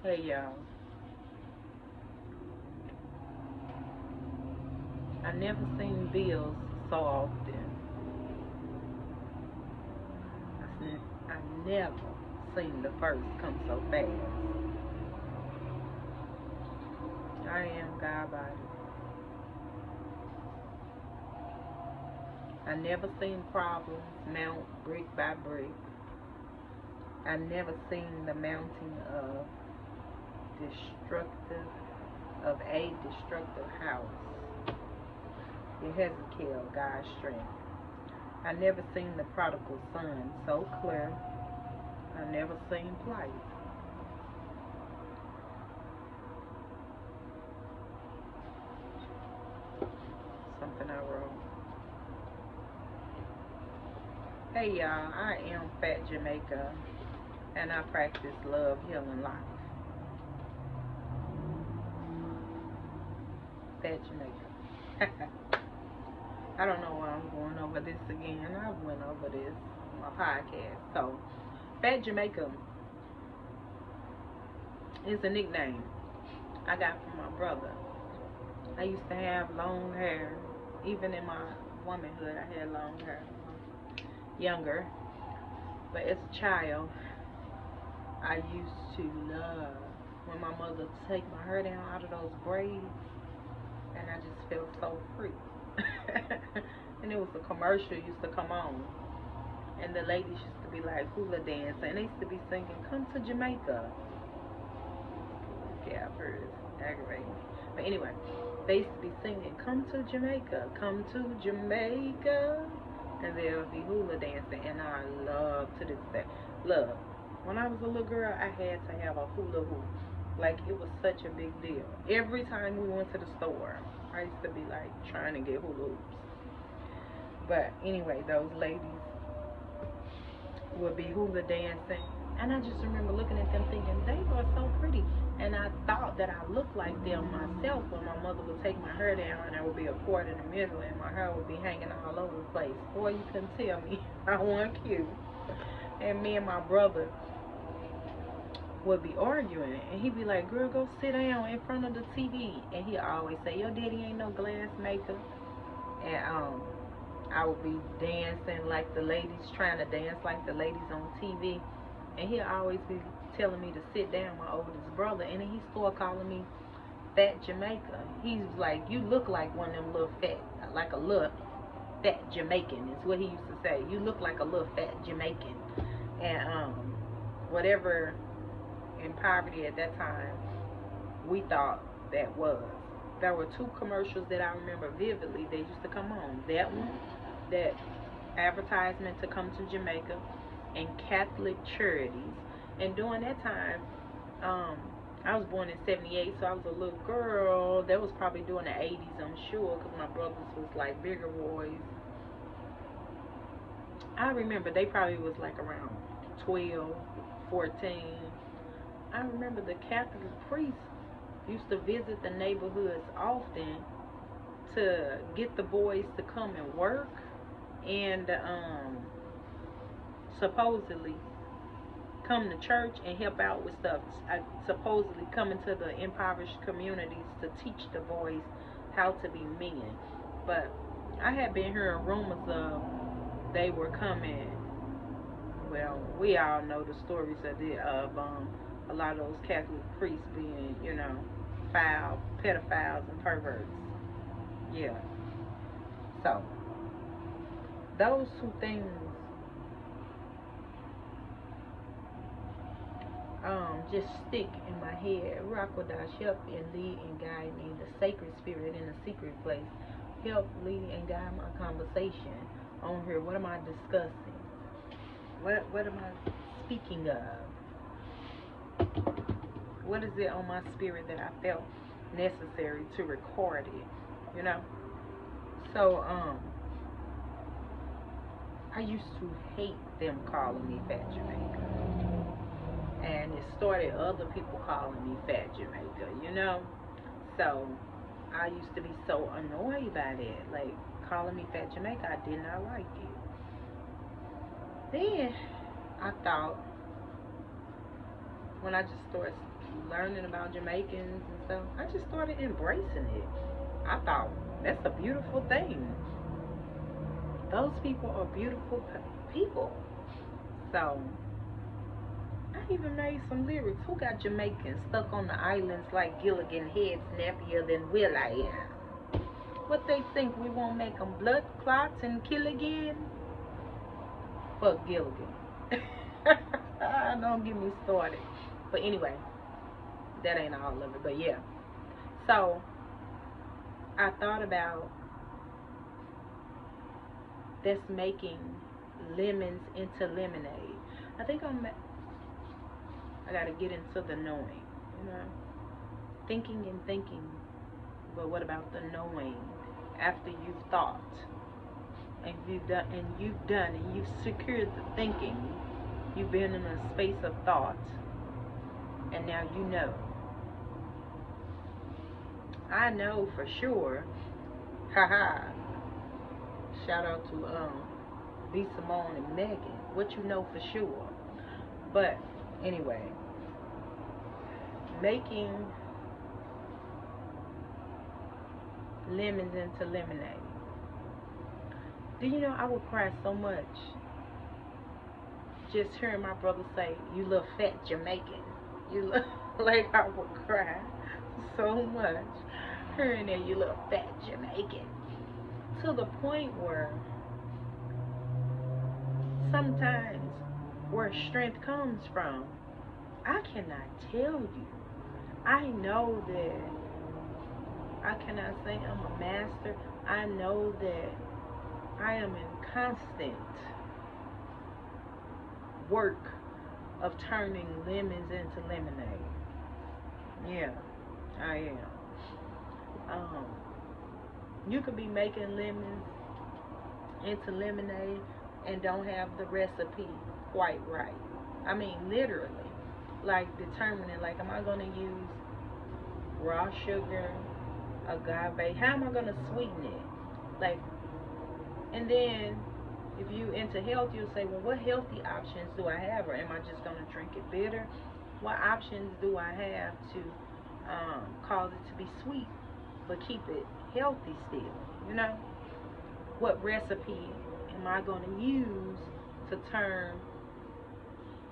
Hey y'all, I never seen bills so often. I never seen the first come so fast. I am God body. I never seen problems mount brick by brick. I never seen the mounting destructive of a destructive house. Hezekiah, God's strength. I never seen the prodigal son so clear. I never seen plight. Something I wrote. Hey y'all, I am Fat Jamaica and I practice love, healing, life. Fat Jamaica. I don't know why I'm going over this again. I went over this on my podcast. So, Fat Jamaica is a nickname I got from my brother. I used to have long hair. Even in my womanhood, I had long hair. Younger. But as a child, I used to love when my mother would take my hair down out of those braids, and I just felt so free. And it was a commercial used to come on, and the ladies used to be like hula dancing, and they used to be singing "Come to Jamaica." Yeah, I've heard it's aggravating. But anyway, they used to be singing "Come to Jamaica, come to Jamaica," and there would be hula dancing, and I love to this day. Love. When I was a little girl, I had to have a hula hoop. Like, it was such a big deal. Every time we went to the store, I used to be like trying to get hula hoops. But anyway, those ladies would be hula dancing, and I just remember looking at them thinking they were so pretty, and I thought that I looked like them myself when my mother would take my hair down and there would be a cord in the middle and my hair would be hanging all over the place. Boy, you couldn't tell me I wasn't cute. And me and my brother would be arguing, and he'd be like, "Girl, go sit down in front of the TV," and he always say, "Your daddy ain't no glass maker." And I would be dancing like the ladies, trying to dance like the ladies on TV, and he'll always be telling me to sit down, my oldest brother, and then he started calling me Fat Jamaica. He's like, "You look like one of them little fat, like a little fat Jamaican," is what he used to say. "You look like a little fat Jamaican." And whatever in poverty at that time we thought that was. There were two commercials that I remember vividly. They used to come on. That one, that advertisement to come to Jamaica, and Catholic Charities. And during that time, I was born in '78, so I was a little girl. That was probably during the '80s, I'm sure, because my brothers was like bigger boys. I remember they probably was like around 12, 14. I remember the Catholic priest used to visit the neighborhoods often to get the boys to come and work, and supposedly come to church and help out with stuff. Supposedly coming to the impoverished communities to teach the boys how to be men. But I had been hearing rumors of they were coming. Well, we all know the stories of a lot of those Catholic priests being, foul, pedophiles, and perverts. Yeah. So those two things just stick in my head. Rakwadash, help and lead and guide me. The sacred spirit in the secret place. Help lead and guide my conversation on here. What am I discussing? What am I speaking of? What is it on my spirit that I felt necessary to record it? You know? So I used to hate them calling me Fat Jamaica. And it started other people calling me Fat Jamaica. So I used to be so annoyed by that. Like, calling me Fat Jamaica, I did not like it. Then I thought, when I just started learning about Jamaicans and stuff, I just started embracing it. I thought, that's a beautiful thing. Those people are beautiful people. So, I even made some lyrics. Who got Jamaicans stuck on the islands like Gilligan, head snappier than Will I am? What they think, we won't make them blood clots and kill again? Fuck Gilligan. Don't get me started. But anyway, that ain't all of it. But yeah. So, I thought about that's making lemons into lemonade. I think I gotta get into the knowing, you know, thinking and thinking. But what about the knowing? After you've thought and you've done and you've secured the thinking, you've been in a space of thought, and now you know. I know for sure. Haha. Shout out to B. Simone and Megan. What you know for sure. But anyway, making lemons into lemonade. Do you know I would cry so much just hearing my brother say, "You little fat Jamaican." You look like I would cry so much hearing that, "You little fat Jamaican." To the point where sometimes where strength comes from, I cannot tell you. I know that I cannot say I'm a master. I know that I am in constant work of turning lemons into lemonade. Yeah, I am. You could be making lemons into lemonade and don't have the recipe quite right. I mean, literally, like determining, like, am I going to use raw sugar, agave? How am I going to sweeten it? Like, and then if you into health, you'll say, well, what healthy options do I have, or am I just going to drink it bitter? What options do I have to cause it to be sweet but keep it healthy still? You know, what recipe am I going to use to turn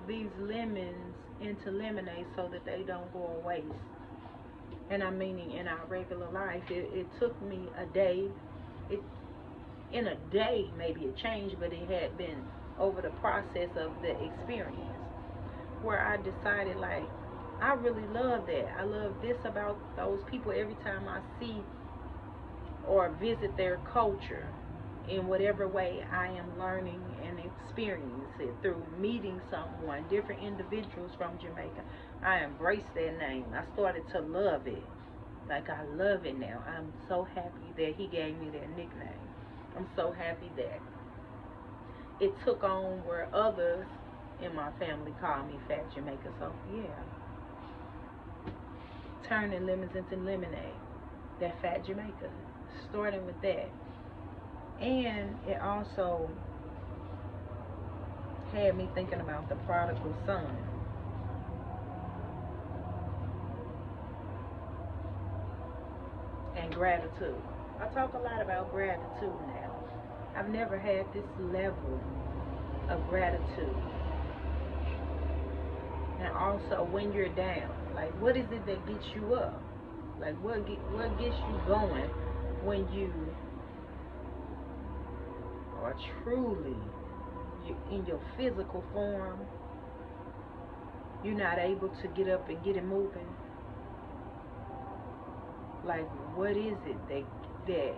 these lemons into lemonade so that they don't go to waste? And I'm meaning in our regular life, it took me a day. In a day, maybe it changed, but it had been over the process of the experience where I decided, like, I really love that. I love this about those people. Every time I see or visit their culture, in whatever way I am learning and experience it through meeting someone, different individuals from Jamaica, I embraced that name. I started to love it. Like, I love it now. I'm so happy that he gave me that nickname. I'm so happy that it took on where others in my family call me Fat Jamaica. So yeah, turning lemons into lemonade. That Fat Jamaica. Starting with that. And it also had me thinking about the prodigal son. And gratitude. I talk a lot about gratitude now. I've never had this level of gratitude. And also when you're down, like, what is it that gets you up? Like, what gets you going when you are truly in your physical form? You're not able to get up and get it moving. Like, what is it that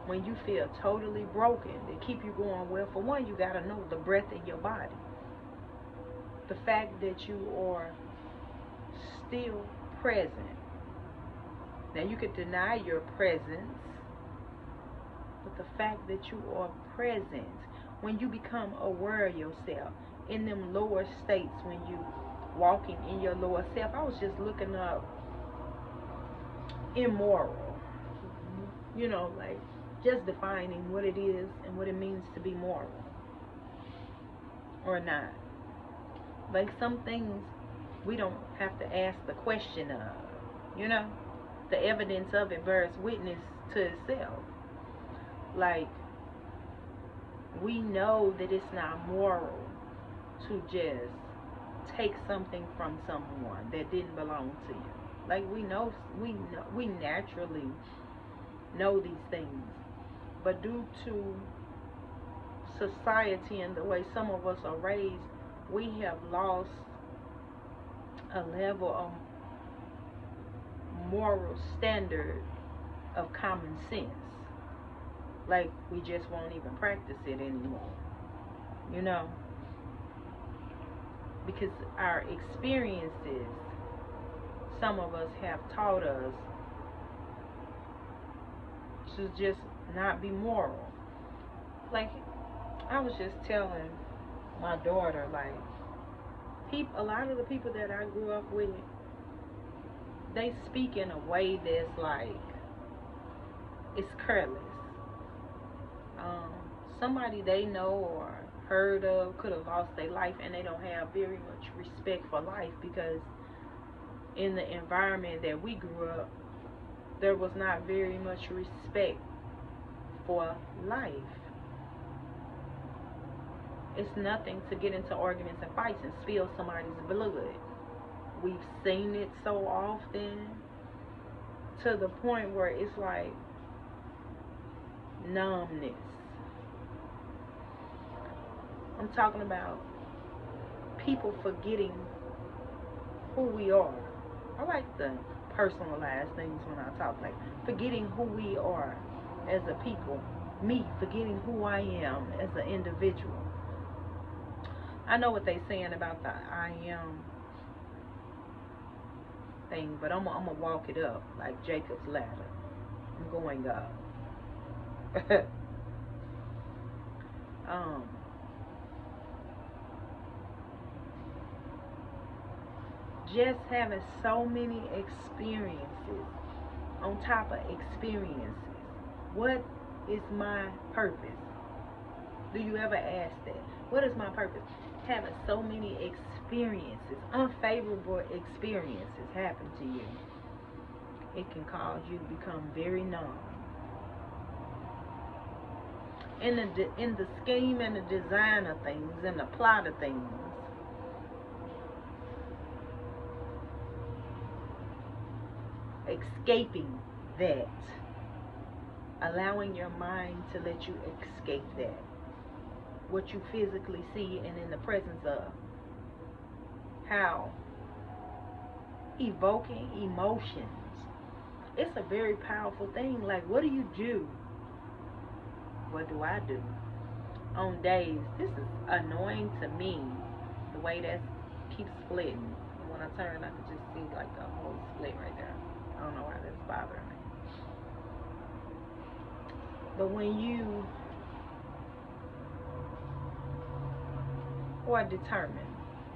when you feel totally broken, that keep you going? Well, for one, you got to know the breath in your body. The fact that you are still present. Now, you could deny your presence, but the fact that you are present, when you become aware of yourself, in them lower states, when you walking in your lower self. I was just looking up immoral, you know, like just defining what it is and what it means to be moral or not. Like, some things We don't have to ask the question of, you know, the evidence of it bears witness to itself. Like, we know that it's not moral to just take something from someone that didn't belong to you. Like, we naturally know these things, but due to society and the way some of us are raised, we have lost a level of moral standard of common sense. Like, we just won't even practice it anymore, you know, because our experiences, some of us have taught us to just not be moral. Like, I was just telling my daughter, like, a lot of the people that I grew up with, they speak in a way that's like, it's careless. Somebody they know or heard of could have lost their life, and they don't have very much respect for life, because in the environment that we grew up, there was not very much respect for life. It's nothing to get into arguments and fights and spill somebody's blood. We've seen it so often, to the point where it's like numbness. I'm talking about people forgetting who we are. I like to personalize things when I talk, like forgetting who we are as a people. Me forgetting who I am as an individual. I know what they saying about the I am thing, but I'm gonna walk it up like Jacob's ladder. I'm going up. Just having so many experiences on top of experiences. What is my purpose? Do you ever ask that? What is my purpose? Having so many experiences, unfavorable experiences happen to you, it can cause you to become very numb. In the scheme and the design of things and the plot of things, escaping that, allowing your mind to let you escape that, what you physically see and in the presence of, how evoking emotions, it's a very powerful thing. Like, what do you do? What do I do on days? This is annoying to me, the way that keeps splitting. When I turn, I can just see like the whole split right there. I don't know why that's bothering me. But when you are determined,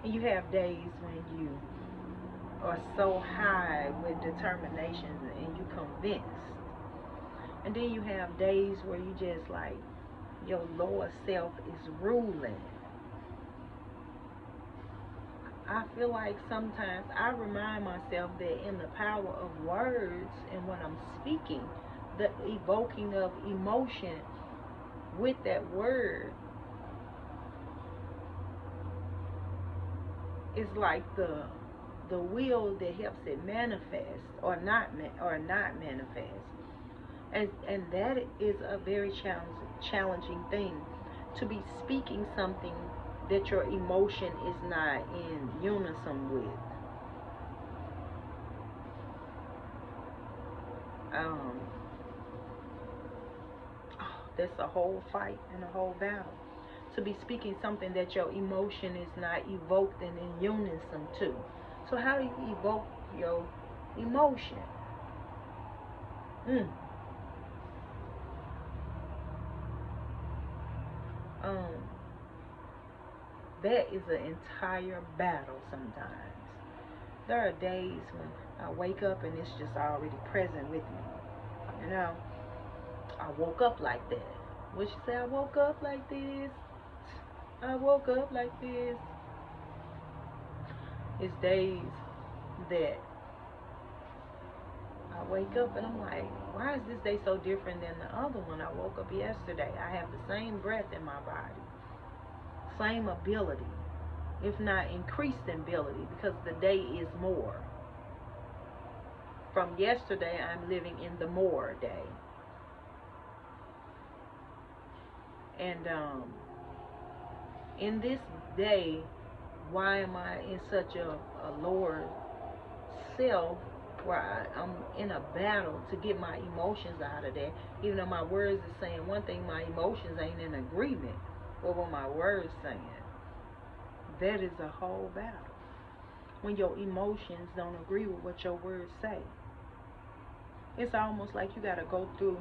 and you have days when you are so high with determination and you convinced, and then you have days where you just like, your lower self is ruling. I feel like sometimes I remind myself that in the power of words and when I'm speaking, the evoking of emotion with that word is like the will that helps it manifest or not manifest. And that is a very challenging thing, to be speaking something that your emotion is not in unison with. That's a whole fight and a whole battle, to be speaking something that your emotion is not evoked and in unison to. So how do you evoke your emotion? That is an entire battle sometimes. There are days when I wake up and it's just already present with me. You know, I woke up like that. What you say? I woke up like this. I woke up like this. It's days that I wake up and I'm like, why is this day so different than the other one? I woke up yesterday. I have the same breath in my body, same ability, if not increased ability, because the day is more. From yesterday, I'm living in the more day. And in this day, why am I in such a lower self where I'm in a battle to get my emotions out of there? Even though my words are saying one thing, my emotions ain't in agreement with what my words saying. That is a whole battle. When your emotions don't agree with what your words say. It's almost like you got to go through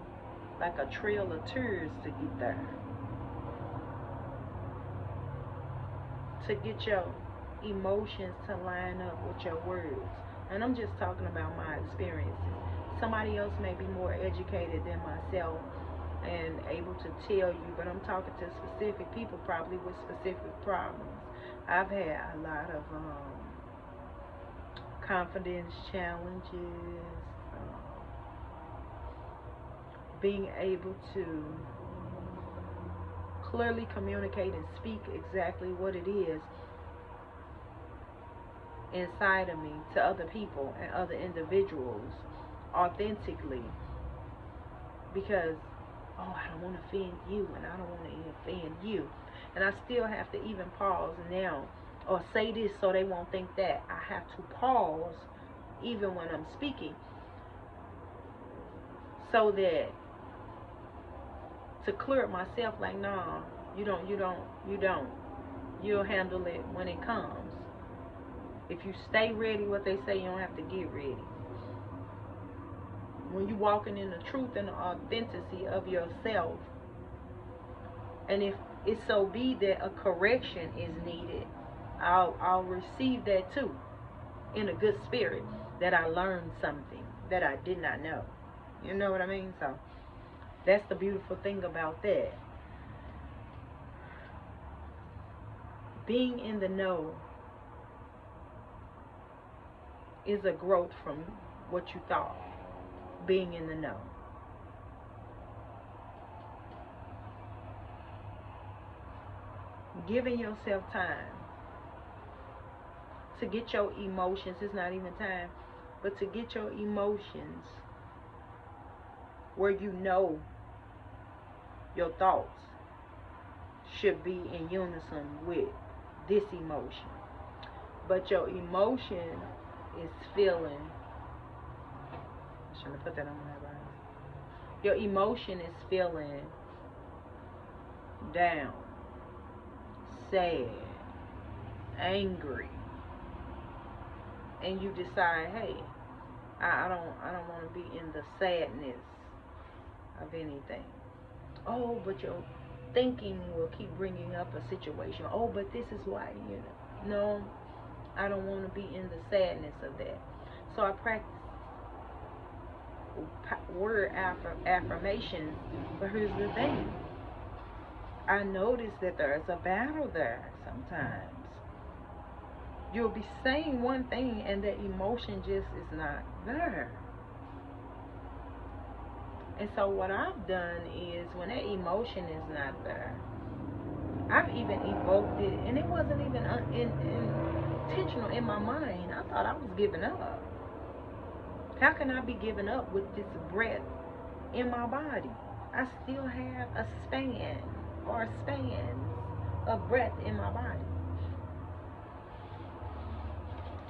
like a trail of tears to get there. To get your emotions to line up with your words. And I'm just talking about my experiences. Somebody else may be more educated than myself and able to tell you, but I'm talking to specific people probably with specific problems. I've had a lot of confidence challenges, being able to clearly communicate and speak exactly what it is inside of me to other people and other individuals authentically, because I don't want to offend you and I don't want to offend you, and I still have to even pause now or say this so they won't think that. I have to pause even when I'm speaking so that to clear it myself, like, no, you don't you'll handle it when it comes. If you stay ready, what they say, you don't have to get ready. When you walking in the truth and the authenticity of yourself, and if it so be that a correction is needed, I'll receive that too, in a good spirit, that I learned something that I did not know. You know what I mean? So that's the beautiful thing about that. Being in the know is a growth from what you thought. Being in the know. Giving yourself time to get your emotions, it's not even time, but to get your emotions where you know your thoughts should be in unison with this emotion. But your emotion is feeling, I shouldn't have put that on my brain. Your emotion is feeling down, sad, angry, and you decide, hey, I don't want to be in the sadness of anything. Oh, but your thinking will keep bringing up a situation. Oh, but this is why, No, I don't want to be in the sadness of that. So I practice word affirmations. But here's the thing. I notice that there's a battle there sometimes. You'll be saying one thing and the emotion just is not there. And so what I've done is, when that emotion is not there, I've even evoked it, and it wasn't even intentional in my mind. I thought I was giving up. How can I be giving up with this breath in my body? I still have a span or spans of breath in my body.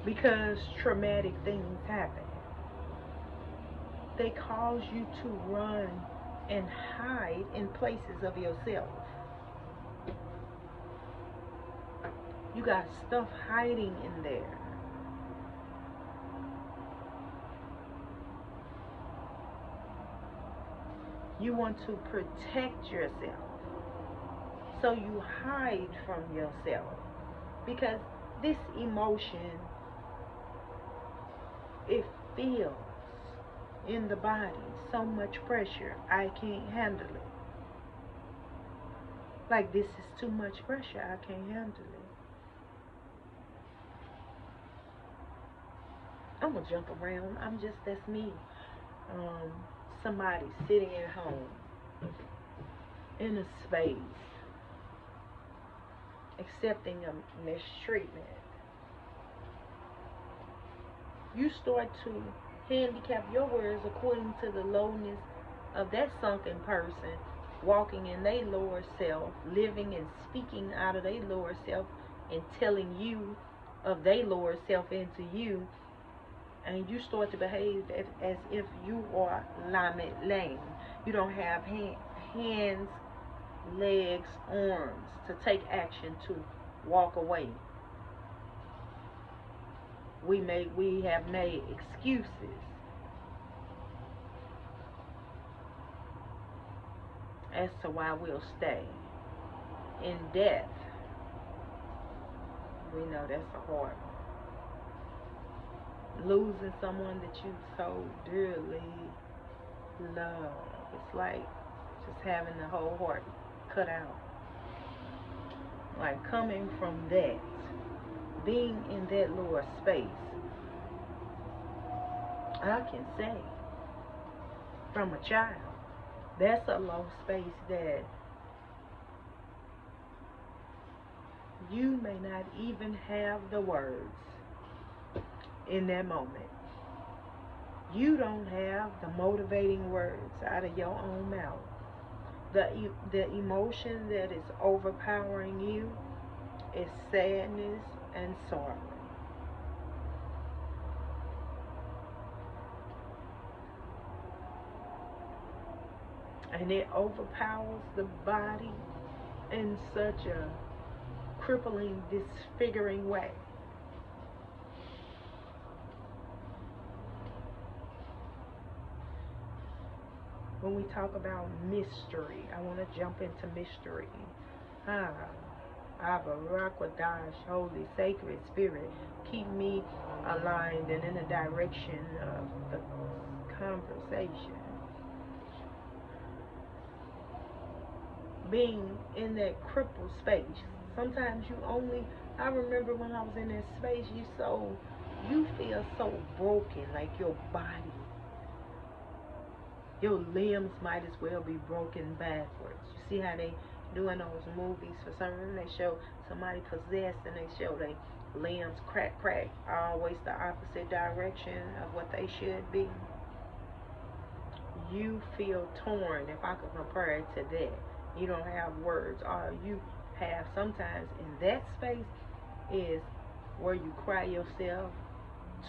Because traumatic things happen. They cause you to run and hide in places of yourself. You got stuff hiding in there. You want to protect yourself. So you hide from yourself. Because this emotion, it feels in the body so much pressure. I can't handle it. Like, this is too much pressure. I can't handle it. I'm gonna jump around. That's me. Um, Somebody sitting at home in a space, accepting a mistreatment. You start to handicap your words according to the lowness of that sunken person, walking in their lower self, living and speaking out of their lower self, and telling you of their lower self into you, and you start to behave as if you are lame. You don't have hands, legs, arms to take action to walk away. We have made excuses as to why we'll stay. In death, we know that's a hard one. Losing someone that you so dearly love. It's like just having the whole heart cut out. Like coming from that, being in that lower space, I can say from a child, that's a low space that you may not even have the words in that moment. You don't have the motivating words out of your own mouth. The emotion that is overpowering you is sadness and sorrow. And it overpowers the body in such a crippling, disfiguring way. When we talk about mystery, I want to jump into mystery. Abba, Rakwadash, Holy, Sacred Spirit, keep me aligned and in the direction of the conversation. Being in that crippled space, sometimes I remember when I was in that space, you feel so broken, like your body, your limbs might as well be broken backwards. You see how they do in those movies? For some reason they show somebody possessed and they show their limbs crack, always the opposite direction of what they should be. You feel torn, if I could compare it to that. You don't have words. All you have sometimes in that space is where you cry yourself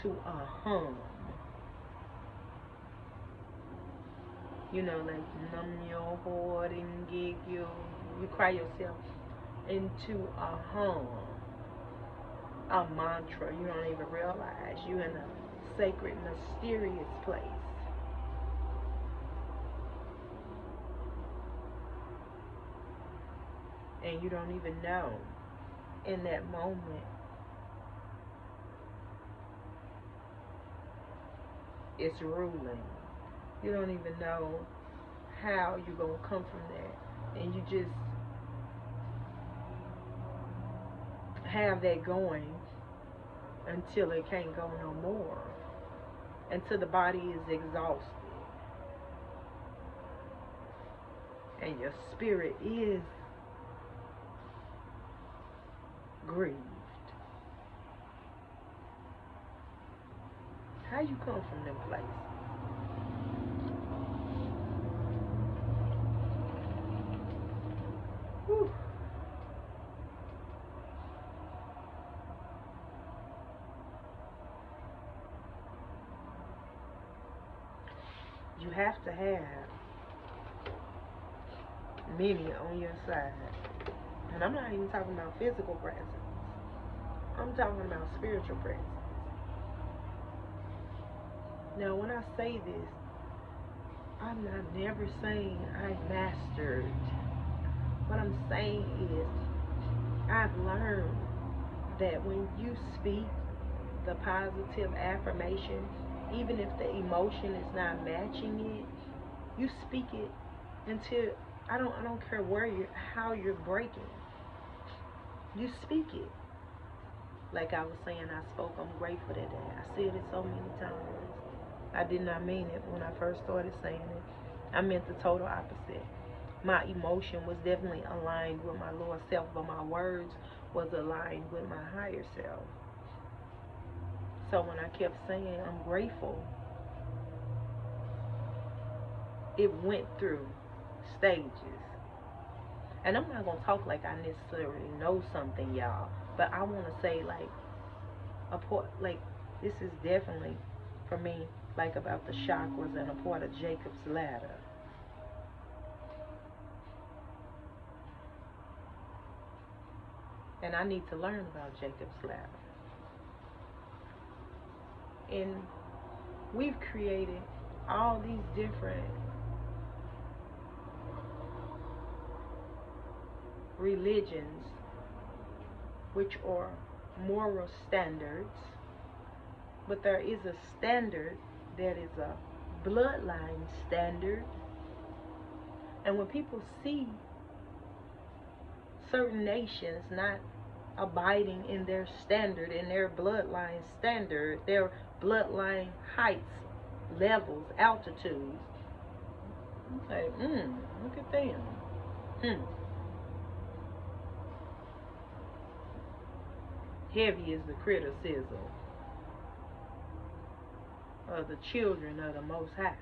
to a hum. You know, like numb your heart and gig you cry yourself into a hum, a mantra. You don't even realize you in a sacred, mysterious place. And you don't even know in that moment it's ruling. You don't even know how you're going to come from that. And you just have that going until it can't go no more. Until the body is exhausted. And your spirit is grieved. How you come from them places? Whew. You have to have many on your side. And I'm not even talking about physical presence. I'm talking about spiritual presence. Now, when I say this, I'm not never saying I mastered. What I'm saying is I've learned that when you speak the positive affirmation, even if the emotion is not matching it, you speak it until I don't care how you're breaking. You speak it. Like I was saying, I spoke, I'm grateful that day. I said it so many times. I did not mean it when I first started saying it. I meant the total opposite. My emotion was definitely aligned with my lower self, but my words was aligned with my higher self. So when I kept saying I'm grateful, it went through stages. And I'm not going to talk like I necessarily know something, y'all. But I want to say, like, this is definitely, for me, like about the chakras and a part of Jacob's ladder. And I need to learn about Jacob's ladder. And we've created all these different religions, which are moral standards, but there is a standard that is a bloodline standard. And when people see certain nations not abiding in their standard, in their bloodline standard, their bloodline heights, levels, altitudes, okay, look at them. Heavy is the criticism of the children of the Most High.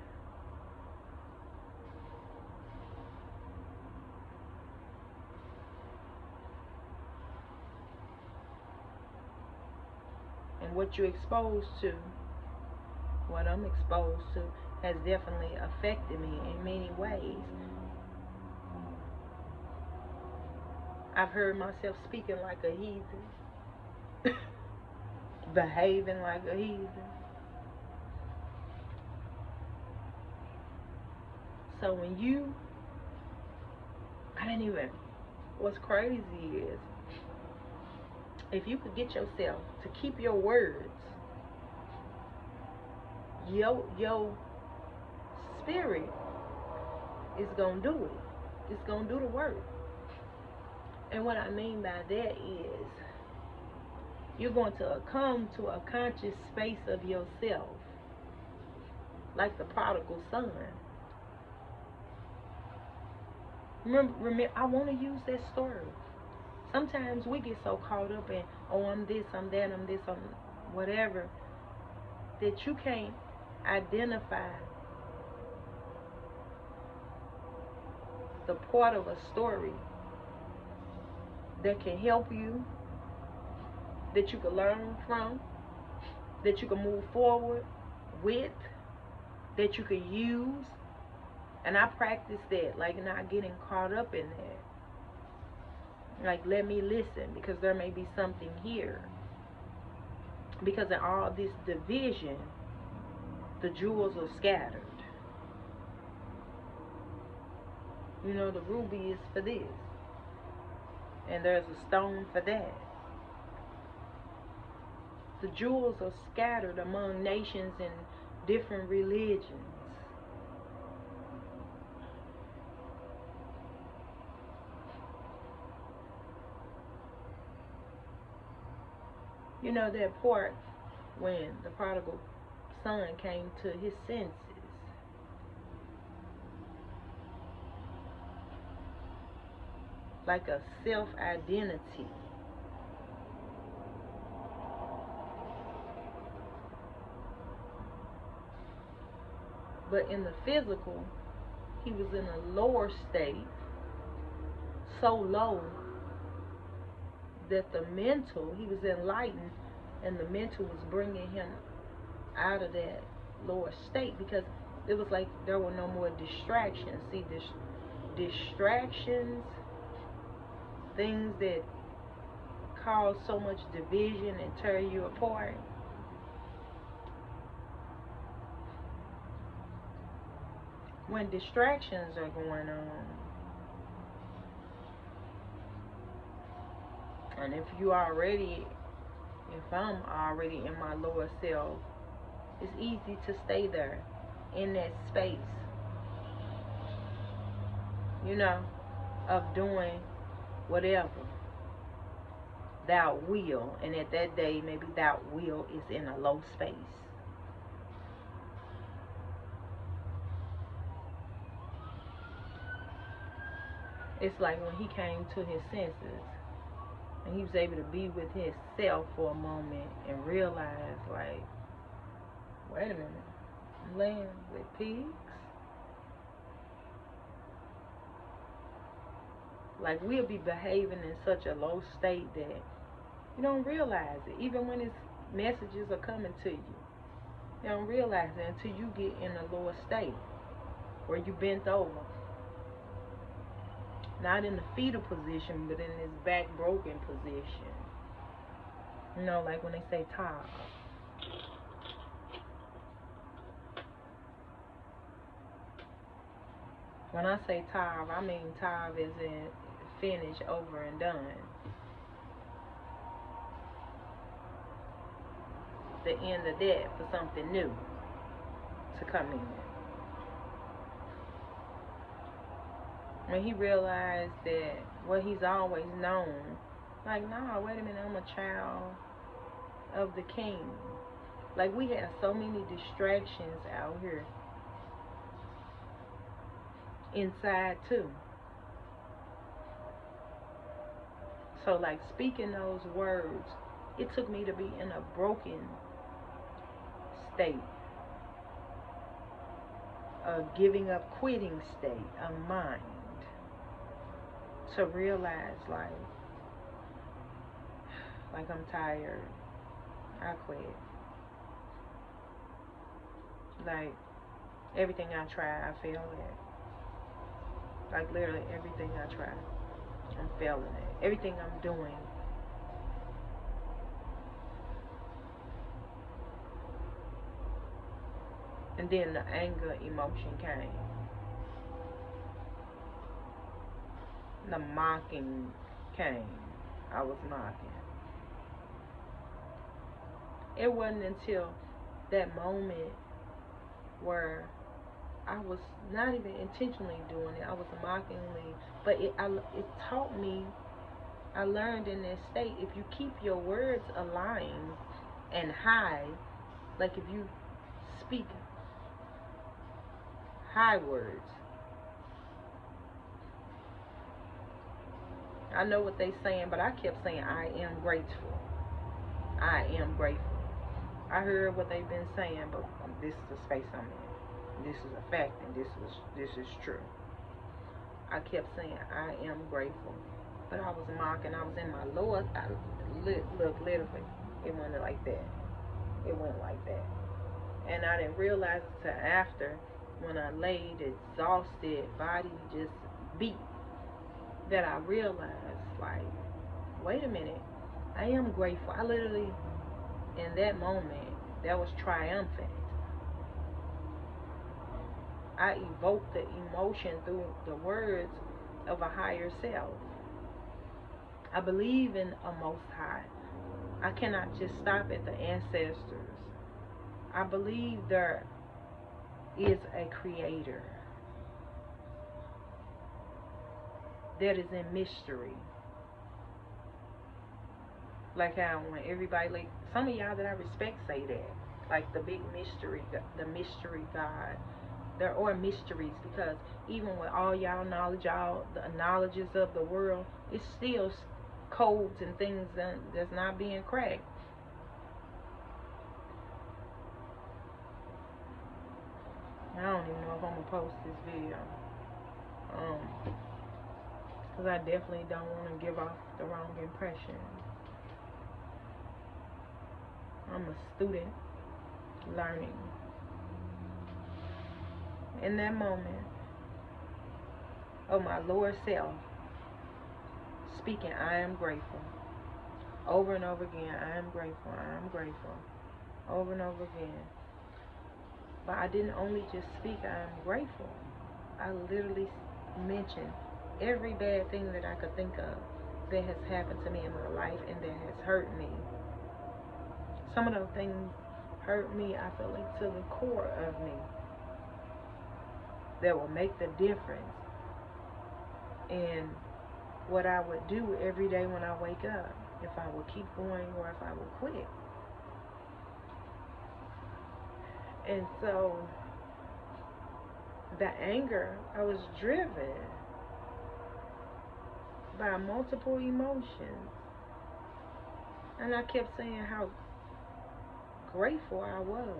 And what you're exposed to, what I'm exposed to, has definitely affected me in many ways. I've heard myself speaking like a heathen, behaving like a heathen. So when what's crazy is, if you could get yourself to keep your words, your spirit is going to do it. It's going to do the work. And what I mean by that is, you're going to come to a conscious space of yourself, like the prodigal son. Remember, I want to use that story. Sometimes we get so caught up in, oh, I'm this, I'm that, I'm this, I'm whatever, that you can't identify the part of a story that can help you, that you can learn from, that you can move forward with, that you can use. And I practice that, like not getting caught up in that. Like, let me listen, because there may be something here. Because in all this division, the jewels are scattered. You know, the ruby is for this, and there's a stone for that. The jewels are scattered among nations and different religions. You know that part when the prodigal son came to his senses. Like a self-identity. But in the physical, he was in a lower state, so low that the mental, he was enlightened, and the mental was bringing him out of that lower state, because it was like there were no more distractions. See, distractions, things that cause so much division and tear you apart, when distractions are going on, and if I'm already in my lower self, it's easy to stay there in that space, you know, of doing whatever. thou will, and at that day maybe thou will is in a low space. It's like when he came to his senses and he was able to be with himself for a moment and realize, like, wait a minute, I'm laying with pigs? Like, we'll be behaving in such a low state that you don't realize it. Even when his messages are coming to you, you don't realize it until you get in a lower state where you bent over. Not in the fetal position, but in this back broken position. You know, like when they say Tav. When I say Tav, I mean Tav is in finish, over and done. The end of that for something new to come in. When he realized that what he's always known, like, nah, wait a minute, I'm a child of the King. Like, we have so many distractions out here inside too. So, like, speaking those words, it took me to be in a broken state, a giving up, quitting state of mind, to realize, like I'm tired, I quit. Like, everything I try, I fail at. Like, literally everything I try, I'm failing at. Everything I'm doing, and then the anger emotion came. The mocking came. I was mocking. It wasn't until that moment where I was not even intentionally doing it, I was mockingly, but it taught me, I learned in that state, if you keep your words aligned and high, like if you speak high words, I know what they saying, but I kept saying, I am grateful. I am grateful. I heard what they've been saying, but this is the space I'm in. This is a fact, and this is true. I kept saying, I am grateful. But I was mocking. I was in my lowest. Look, literally, it went like that. It went like that. And I didn't realize it until after, when I laid exhausted, body just beat, that I realized, like, wait a minute, I am grateful. I literally, in that moment, that was triumphant. I evoked the emotion through the words of a higher self. I believe in a Most High. I cannot just stop at the ancestors. I believe there is a Creator that is in mystery. Like how when everybody, like some of y'all that I respect say that, like the big mystery, the mystery God. There are mysteries, because even with all y'all knowledge, all the knowledges of the world, it's still codes and things that's not being cracked. I don't even know if I'm gonna post this video, because I definitely don't want to give off the wrong impression. I'm a student learning. In that moment of my lower self, speaking, I am grateful. Over and over again, I am grateful, I am grateful. Over and over again. But I didn't only just speak, I am grateful. I literally mentioned every bad thing that I could think of that has happened to me in my life and that has hurt me. Some of those things hurt me, I feel like, to the core of me, that will make the difference in what I would do every day when I wake up. if I would keep going or if I would quit. And so the anger, I was driven by multiple emotions. And I kept saying how grateful I was.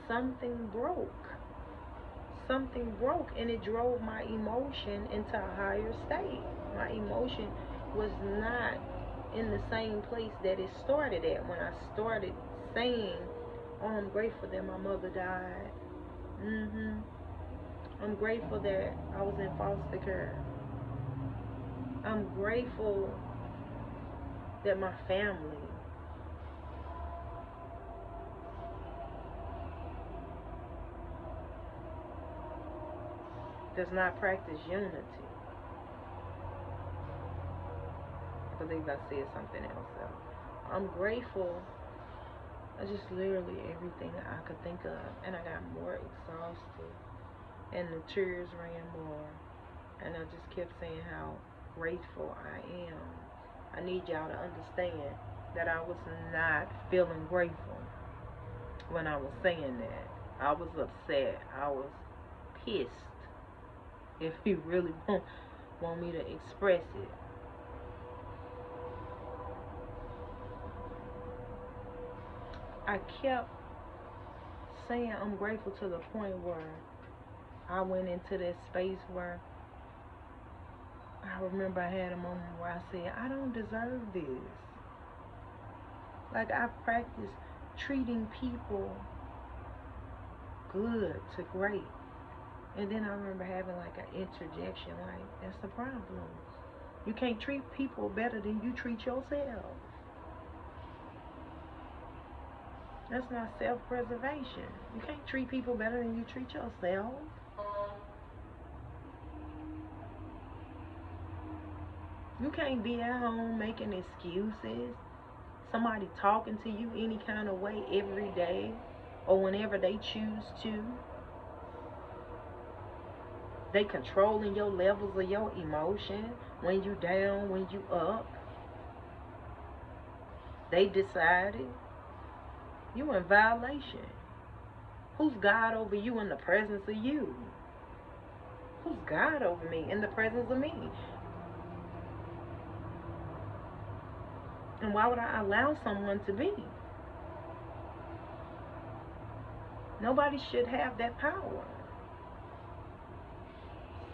Something broke. Something broke, and it drove my emotion into a higher state. My emotion was not in the same place that it started at when I started saying, oh, I'm grateful that my mother died. I'm grateful that I was in foster care. I'm grateful that my family does not practice unity. I believe I said something else though. I'm grateful. I just literally everything I could think of, and I got more exhausted, and the tears ran more, and I just kept saying how grateful I am. I need y'all to understand that I was not feeling grateful when I was saying that. I was upset. I was pissed. If you really want me to express it. I kept saying I'm grateful to the point where I went into that space where I remember I had a moment where I said, I don't deserve this. Like, I practice treating people good to great. And then I remember having like an interjection, like, that's the problem. You can't treat people better than you treat yourself. That's not self-preservation. You can't treat people better than you treat yourself. You can't be at home making excuses. Somebody talking to you any kind of way every day or whenever they choose to. They controlling your levels of your emotion. When you down, when you up. They decided. You in violation. Who's God over you in the presence of you? Who's God over me in the presence of me? And why would I allow someone to be? Nobody should have that power.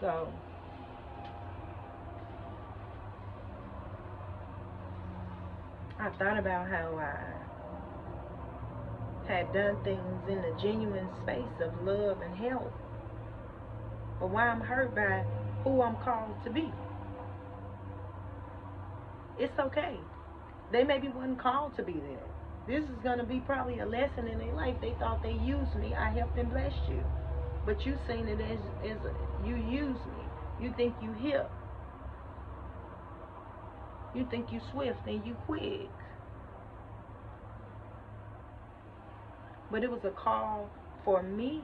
So, I thought about how I had done things in a genuine space of love and help. But why I'm hurt by who I'm called to be. It's okay. They maybe wasn't called to be there. This is going to be probably a lesson in their life. They thought they used me. I helped and blessed you. But you seen it as you use me. You think you hip. You think you swift and you quick. But it was a call for me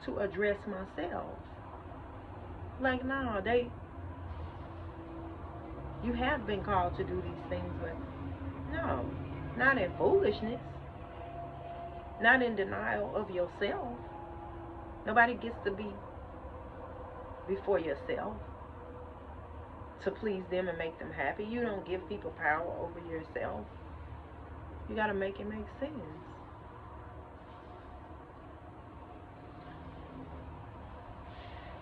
to address myself. Like, no, you have been called to do these things, but no, not in foolishness. Not in denial of yourself. Nobody gets to be before yourself to please them and make them happy. You don't give people power over yourself. You got to make it make sense.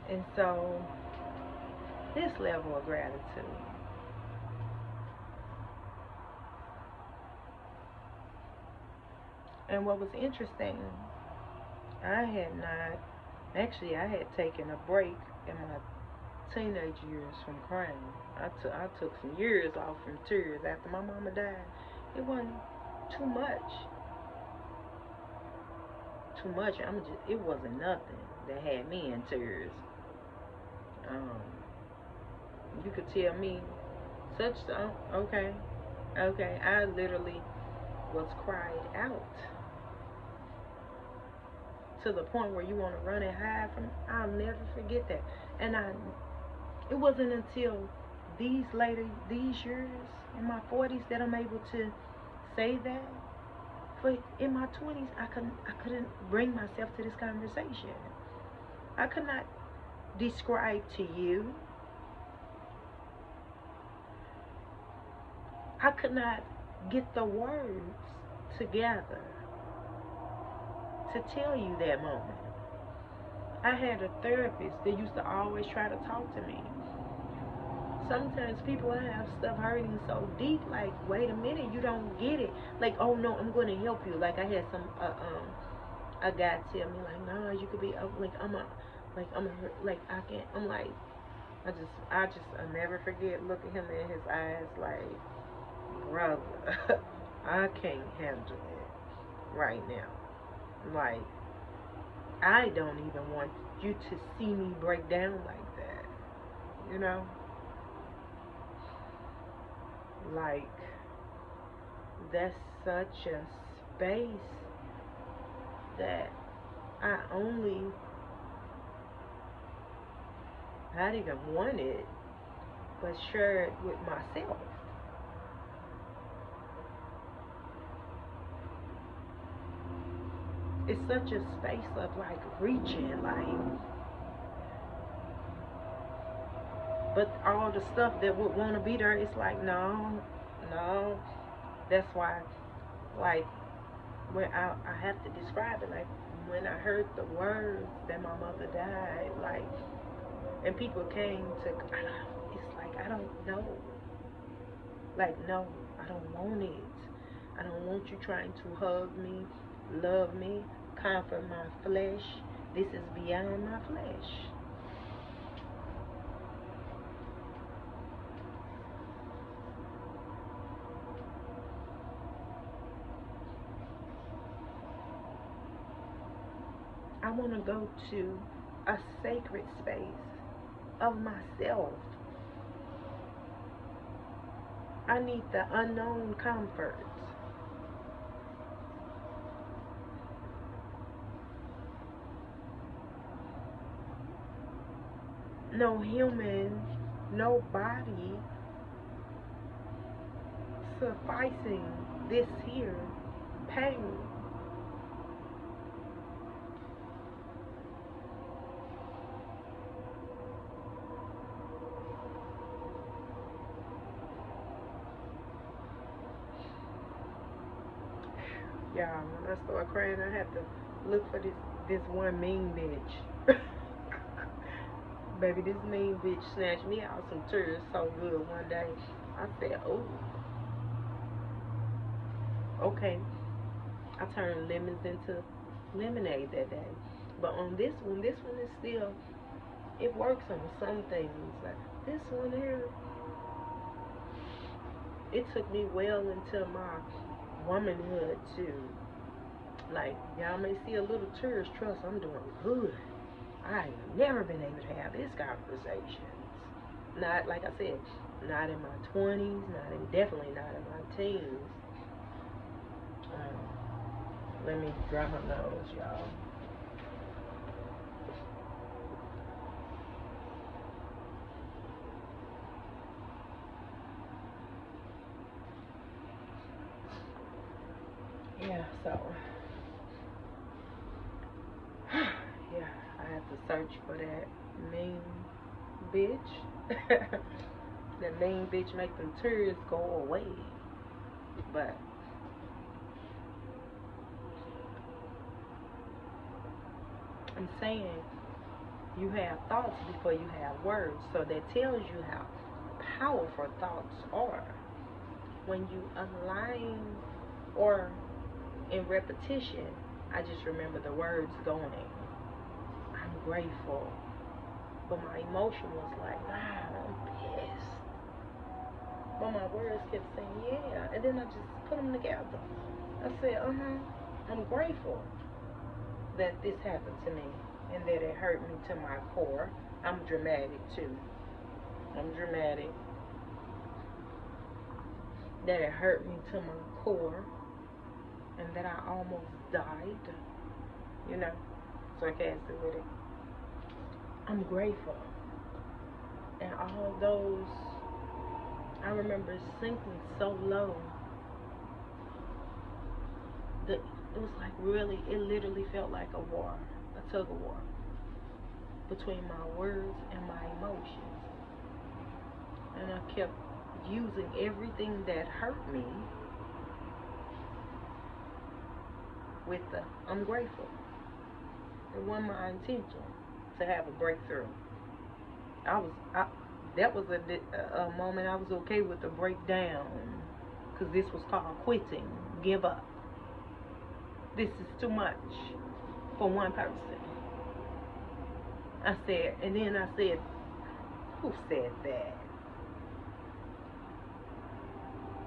And so, this level of gratitude. And what was interesting, I had taken a break in my teenage years from crying. I took some years off from tears after my mama died. It wasn't too much. It wasn't nothing that had me in tears. You could tell me such okay. I literally was cried out to the point where you want to run and hide from. I'll never forget that. And it wasn't until these years in my 40s that I'm able to say that. But in my 20s, I couldn't bring myself to this conversation. I could not describe to you. I could not get the words together to tell you that moment. I had a therapist that used to always try to talk to me. Sometimes people have stuff hurting so deep, like, wait a minute, you don't get it. Like, oh no, I'm going to help you. Like, I had a guy tell me, like, no, you could be, like, I can't, I'm like, I'll never forget looking him in his eyes, like, brother, I can't handle it right now. Like, I don't even want you to see me break down like that, you know? Like, that's such a space that I only not even wanted, but shared with myself. It's such a space of like reaching, like, but all the stuff that would want to be there, it's like, no, no. That's why, like, when I have to describe it, like, when I heard the words that my mother died, like, and people came to, it's like, I don't know. Like, no, I don't want it. I don't want you trying to hug me, love me, comfort my flesh. This is beyond my flesh. I want to go to a sacred space of myself. I need the unknown comforts. No human, no body sufficing this here pain. Yeah, when I start crying, I have to look for this one mean bitch. Baby, this mean bitch snatched me out some tears so good one day. I said, oh, okay. I turned lemons into lemonade that day. But on this one is still, it works on some things. Like this one here, it took me well into my womanhood to, like, y'all may see a little tourist trust. I'm doing good. I ain't never been able to have this conversation. Not, like I said, not in my 20s, definitely not in my teens. Let me dry my nose, y'all. Yeah, so yeah, I have to search for that mean bitch. That mean bitch make them tears go away. But I'm saying you have thoughts before you have words. So that tells you how powerful thoughts are. When you align or in repetition, I just remember the words going. I'm grateful. But my emotion was like, wow, I'm pissed. But my words kept saying, yeah. And then I just put them together. I said, I'm grateful that this happened to me and that it hurt me to my core. I'm dramatic too. I'm dramatic. That it hurt me to my core and that I almost died. You know, sarcastic with it. I'm grateful. And all those I remember sinking so low that it was like really, it literally felt like a war, a tug of war between my words and my emotions. And I kept using everything that hurt me with the I'm grateful. It wasn't my intention to have a breakthrough. That was a moment I was okay with the breakdown, because this was called quitting, give up. This is too much for one person. I said, and then I said, who said that?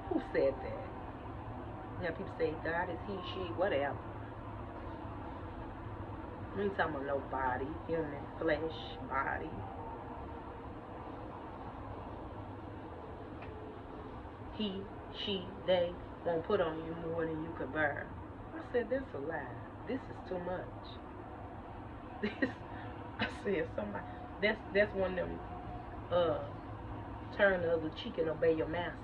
Who said that? Now people say God is he, she, whatever. I ain't talking about no body, human, flesh, body. He, she, they won't put on you more than you could bear. I said, that's a lie. This is too much. This, I said, somebody, that's one of them, turn the other cheek and obey your master.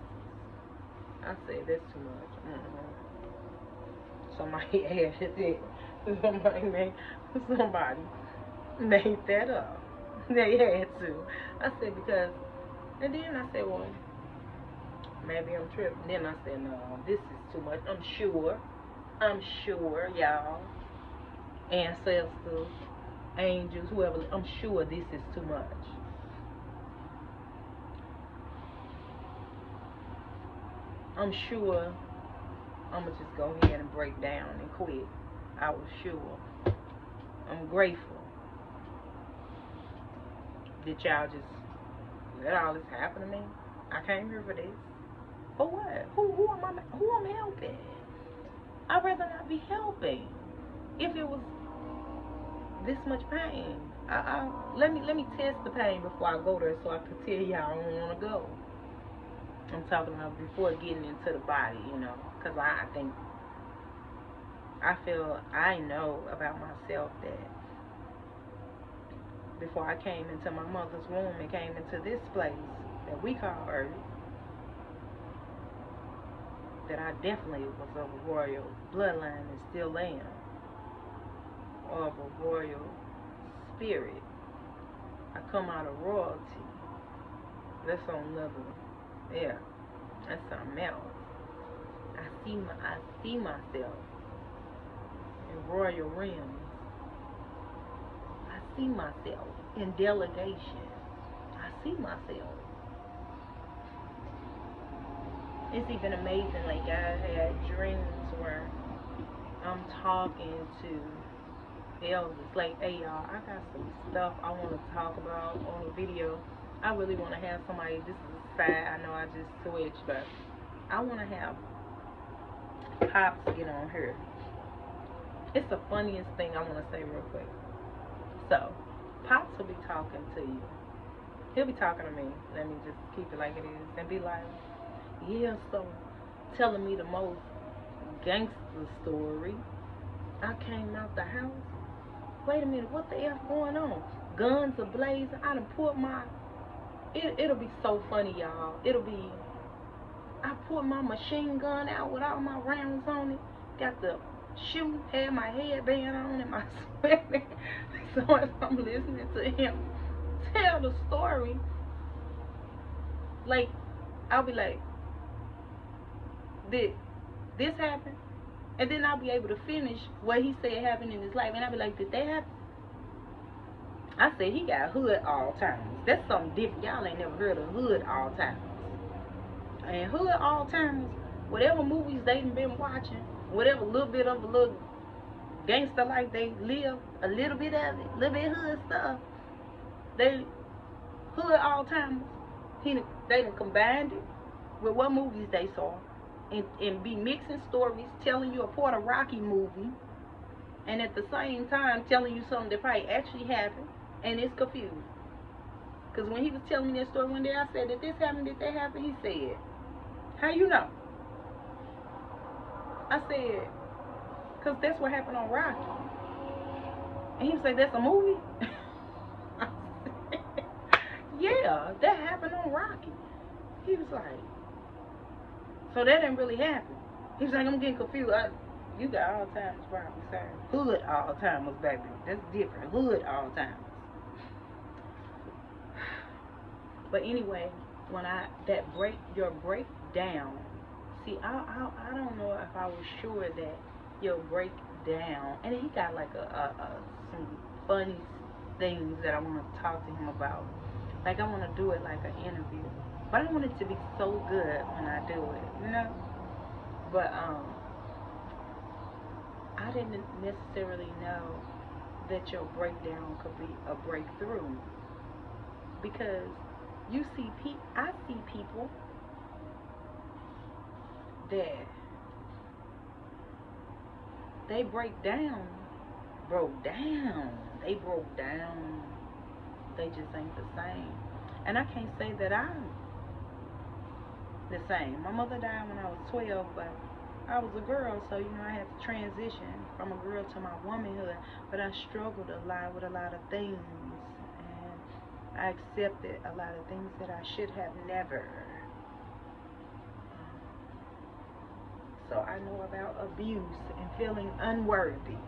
I said, that's too much. Somebody added it. Somebody made that up. They had to. I said, because, and then I said, well, maybe I'm tripping. Then I said, no, this is too much. I'm sure, y'all, ancestors, angels, whoever, I'm sure this is too much. I'm sure I'm going to just go ahead and break down and quit. I was sure. I'm grateful that y'all just let all this happen to me. I came here for this. For what? Who am I helping? I'd rather not be helping. If it was this much pain, let me test the pain before I go there, so I can tell y'all I don't want to go. I'm talking about before getting into the body, because I feel I know about myself that before I came into my mother's womb and came into this place that we call Earth, that I definitely was of a royal bloodline and still am, or of a royal spirit. I come out of royalty. That's on another, yeah, that's something else. I see myself in royal realms. I see myself in delegation. I see myself. It's even amazing, like I had dreams where I'm talking to elders, like, hey y'all, I got some stuff I want to talk about on a video. I really want to have somebody, this is a side, I know I just switched, but I want to have Pops get on here. It's the funniest thing I want to say real quick. So, Pops will be talking to you. He'll be talking to me. Let me just keep it like it is and be like, yeah, so telling me the most gangster story. I came out the house. Wait a minute, what the F going on? Guns are blazing. I done put my... It'll be so funny, y'all. It'll be... I put my machine gun out with all my rounds on it. Got the shoe, had my headband on and my sweater. So as I'm listening to him tell the story, like, I'll be like, did this happen? And then I'll be able to finish what he said happened in his life. And I'll be like, did that happen? I said, he got hood all times. That's something different. Y'all ain't never heard of hood all times. And hood all times, whatever movies they done been watching, whatever little bit of a little gangster life they live, a little bit of it, little bit hood stuff, they hood all times. They done combined it with what movies they saw. And be mixing stories, telling you a part of Rocky movie, and at the same time telling you something that probably actually happened, and it's confused. Because when he was telling me that story one day, I said, did this happen, did that happen? He said, how you know? I said, because that's what happened on Rocky. And he was like, that's a movie? I said, yeah, that happened on Rocky. He was like, so that didn't really happen. He was like, I'm getting confused. You got Alzheimer's probably, sir. Hood Alzheimer's, baby. That's different. Hood Alzheimer's. But anyway, when your breakdown. See, I don't know if I was sure that your breakdown, and he got like some funny things that I want to talk to him about. Like I want to do it like an interview, but I want it to be so good when I do it, you know. But I didn't necessarily know that your breakdown could be a breakthrough, because I see people that they broke down. They broke down. They just ain't the same. And I can't say that I'm the same. My mother died when I was 12, but I was a girl, so I had to transition from a girl to my womanhood. But I struggled a lot with a lot of things, and I accepted a lot of things that I should have never. So I know about abuse and feeling unworthy,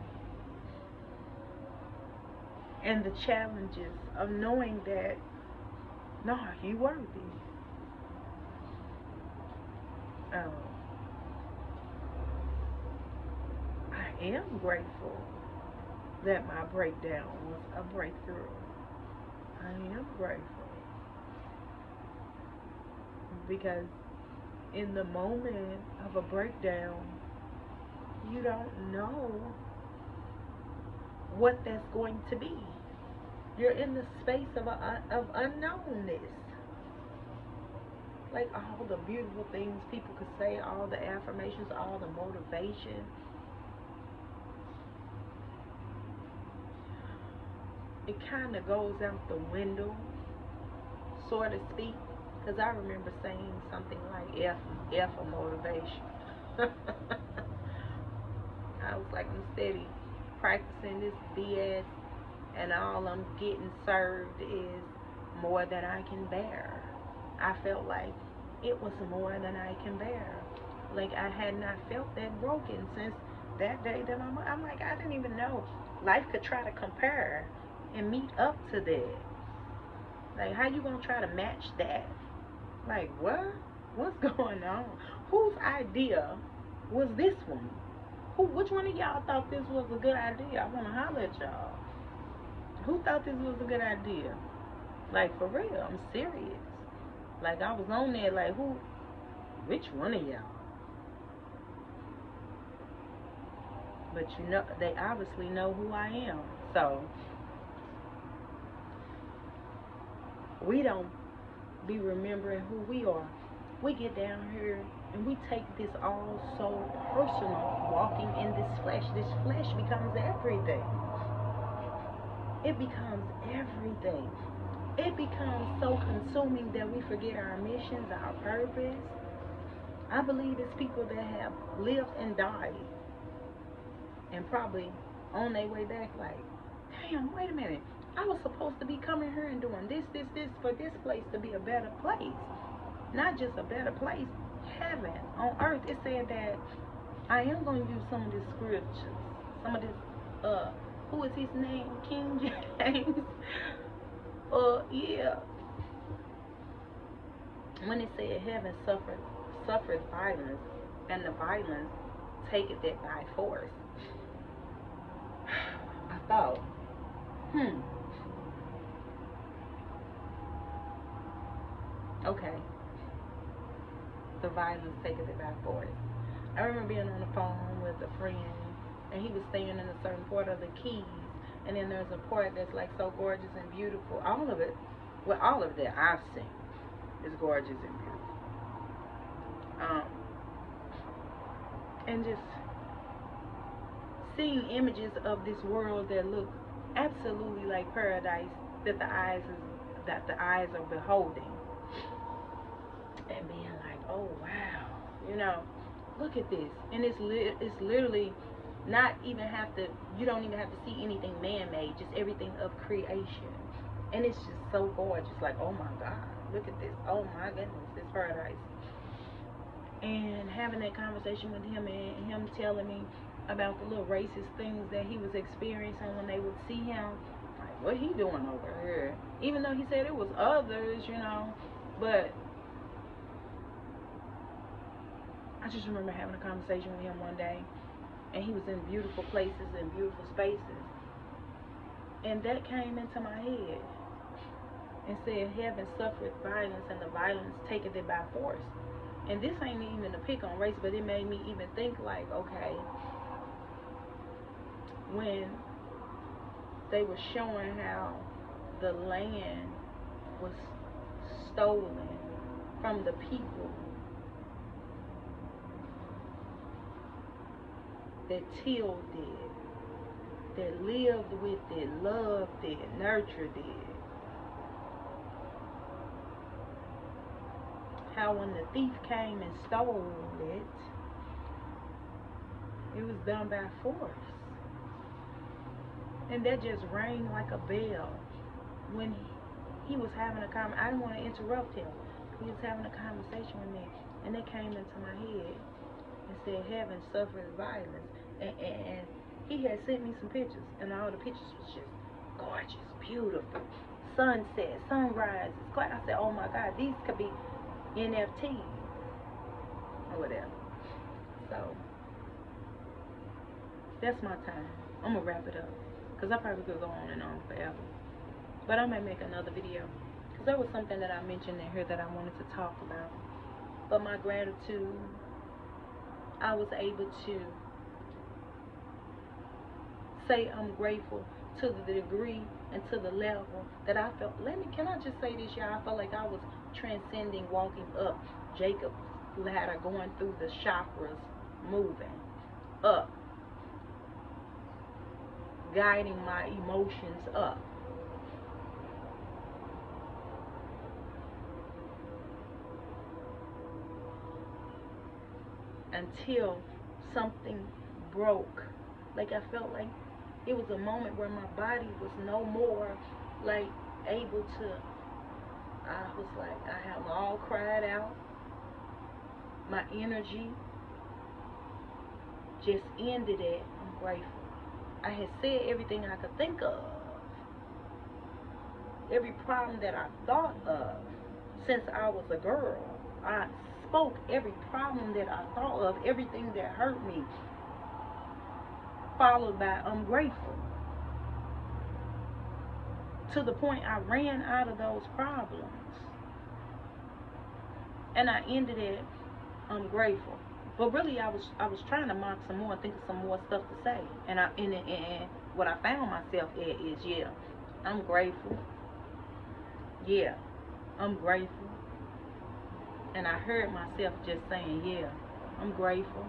and the challenges of knowing that, no, you worthy. I am grateful that my breakdown was a breakthrough. I am grateful, because in the moment of a breakdown, you don't know what that's going to be. You're in the space of unknownness. Like all the beautiful things people could say, all the affirmations, all the motivation. It kind of goes out the window, so to speak. Because I remember saying something like F for motivation. I was like, I'm steady practicing this BS, and all I'm getting served is more than I can bear. I felt like it was more than I can bear. Like I had not felt that broken since that day that I'm like, I didn't even know life could try to compare and meet up to that. Like, how you gonna try to match that? Like, what? What's going on? Whose idea was this one? Which one of y'all thought this was a good idea? I want to holler at y'all. Who thought this was a good idea? Like, for real, I'm serious. Like, I was on there like, which one of y'all? But they obviously know who I am. So, we don't be remembering who we are. We get down here and we take this all so personal, walking in this flesh. This flesh becomes everything. It becomes everything. It becomes so consuming that we forget our missions, our purpose. I believe it's people that have lived and died and probably on their way back like, damn, wait a minute. I was supposed to be coming here and doing this for this place to be a better place. Not just a better place, heaven on earth. It said that I am going to use some of the scriptures, some of this, who is his name? King James. Yeah. When it said heaven suffered violence, and the violence taketh it by force. I thought, okay. The violence taketh it by force. I remember being on the phone with a friend, and he was staying in a certain part of the Keys, and then there's a part that's like so gorgeous and beautiful. All of it, well, all of that I've seen is gorgeous and beautiful. And just seeing images of this world that look absolutely like paradise that the eyes are beholding, and being like, oh wow, look at this. And it's literally not even you don't even have to see anything man-made, just everything of creation. And it's just so gorgeous, like, oh my God. Look at this. Oh my goodness, it's paradise. And having that conversation with him and him telling me about the little racist things that he was experiencing when they would see him. Like, what he doing over here? Even though he said it was others, you know. But I just remember having a conversation with him one day. And he was in beautiful places and beautiful spaces. And that came into my head. And said, heaven suffereth violence, and the violence taketh it by force. And this ain't even to pick on race, but it made me even think like, okay, when they were showing how the land was stolen from the people that tilled it, that lived with it, loved it, nurtured it. How when the thief came and stole it, it was done by force. And that just rang like a bell when he was having a conversation. I didn't want to interrupt him. He was having a conversation with me, and it came into my head and said, heaven suffers violence. And he had sent me some pictures, and all the pictures was just gorgeous, beautiful. Sunset, sunrises. I said, oh my God, these could be NFTs or whatever. So that's my time. I'm gonna wrap it up because I probably could go on and on forever, but I might make another video because there was something that I mentioned in here that I wanted to talk about. But my gratitude, I was able to say I'm grateful to the degree and to the level that I felt. Can I just say this, y'all? I felt like I was transcending, walking up Jacob's ladder, going through the chakras, moving up, guiding my emotions up. Until something broke. Like I felt like it was a moment where my body was no more like able to, I was like, I have all cried out. My energy just ended at, I'm grateful. I had said everything I could think of. Every problem that I thought of since I was a girl. I spoke every problem that I thought of, everything that hurt me, followed by I'm grateful. To the point I ran out of those problems. And I ended it, I'm grateful. But really I was trying to mock some more and think of some more stuff to say. And what I found myself at is, yeah, I'm grateful. Yeah, I'm grateful. And I heard myself just saying, yeah, I'm grateful.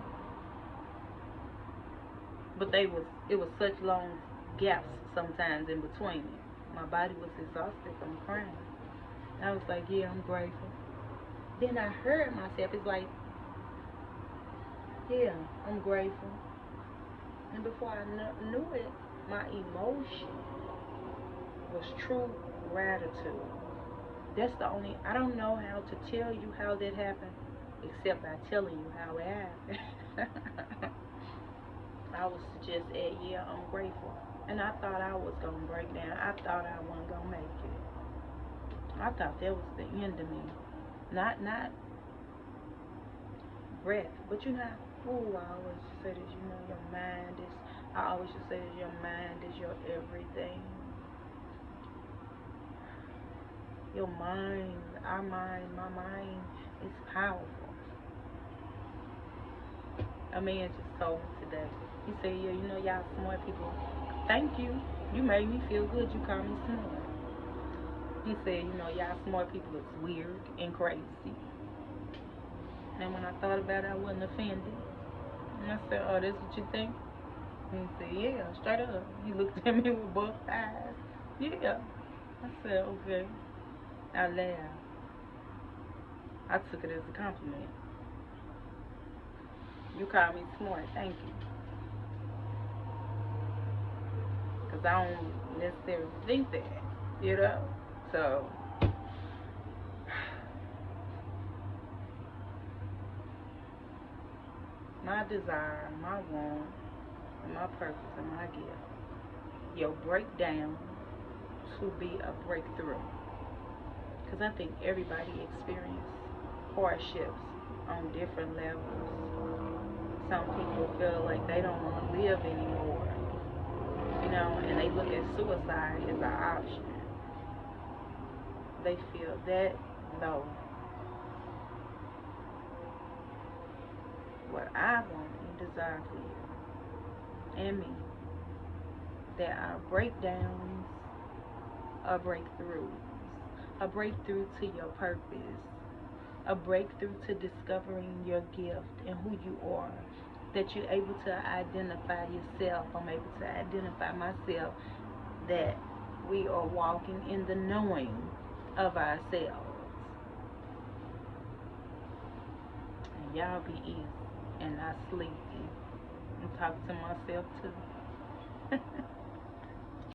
But it was such long gaps sometimes in between it. My body was exhausted from crying. I was like, yeah, I'm grateful. Then I heard myself, it's like, yeah, I'm grateful. And before I knew it, my emotion was true gratitude. That's the only, I don't know how to tell you how that happened, except by telling you how it happened. I was just at, yeah, I'm grateful. And I thought I was going to break down. I thought I wasn't going to make it. I thought that was the end of me. Not breath, but you know, I always say this, you know, your mind is, I always just say this, your mind is your everything. Your mind, our mind, my mind is powerful. A man just told me today. He said, yeah, you know, y'all smart people. Thank you. You made me feel good. You called me smart. He said, you know, y'all smart people is weird and crazy. And when I thought about it, I wasn't offended. And I said, oh, that's what you think? And he said, yeah, straight up. He looked at me with both eyes. Yeah. I said, okay. I laughed. I took it as a compliment. You call me smart, thank you. Because I don't necessarily think that, you know? So, desire, my want, and my purpose, and my gift. Your breakdown to be a breakthrough. Because I think everybody experiences hardships on different levels. Some people feel like they don't want to live anymore, and they look at suicide as an option. They feel that low. What I want and desire for you and me, that our breakdowns are breakthroughs. A breakthrough to your purpose. A breakthrough to discovering your gift and who you are. That you're able to identify yourself. I'm able to identify myself. That we are walking in the knowing of ourselves. And y'all be easy and not sleepy. I'm talking to myself too.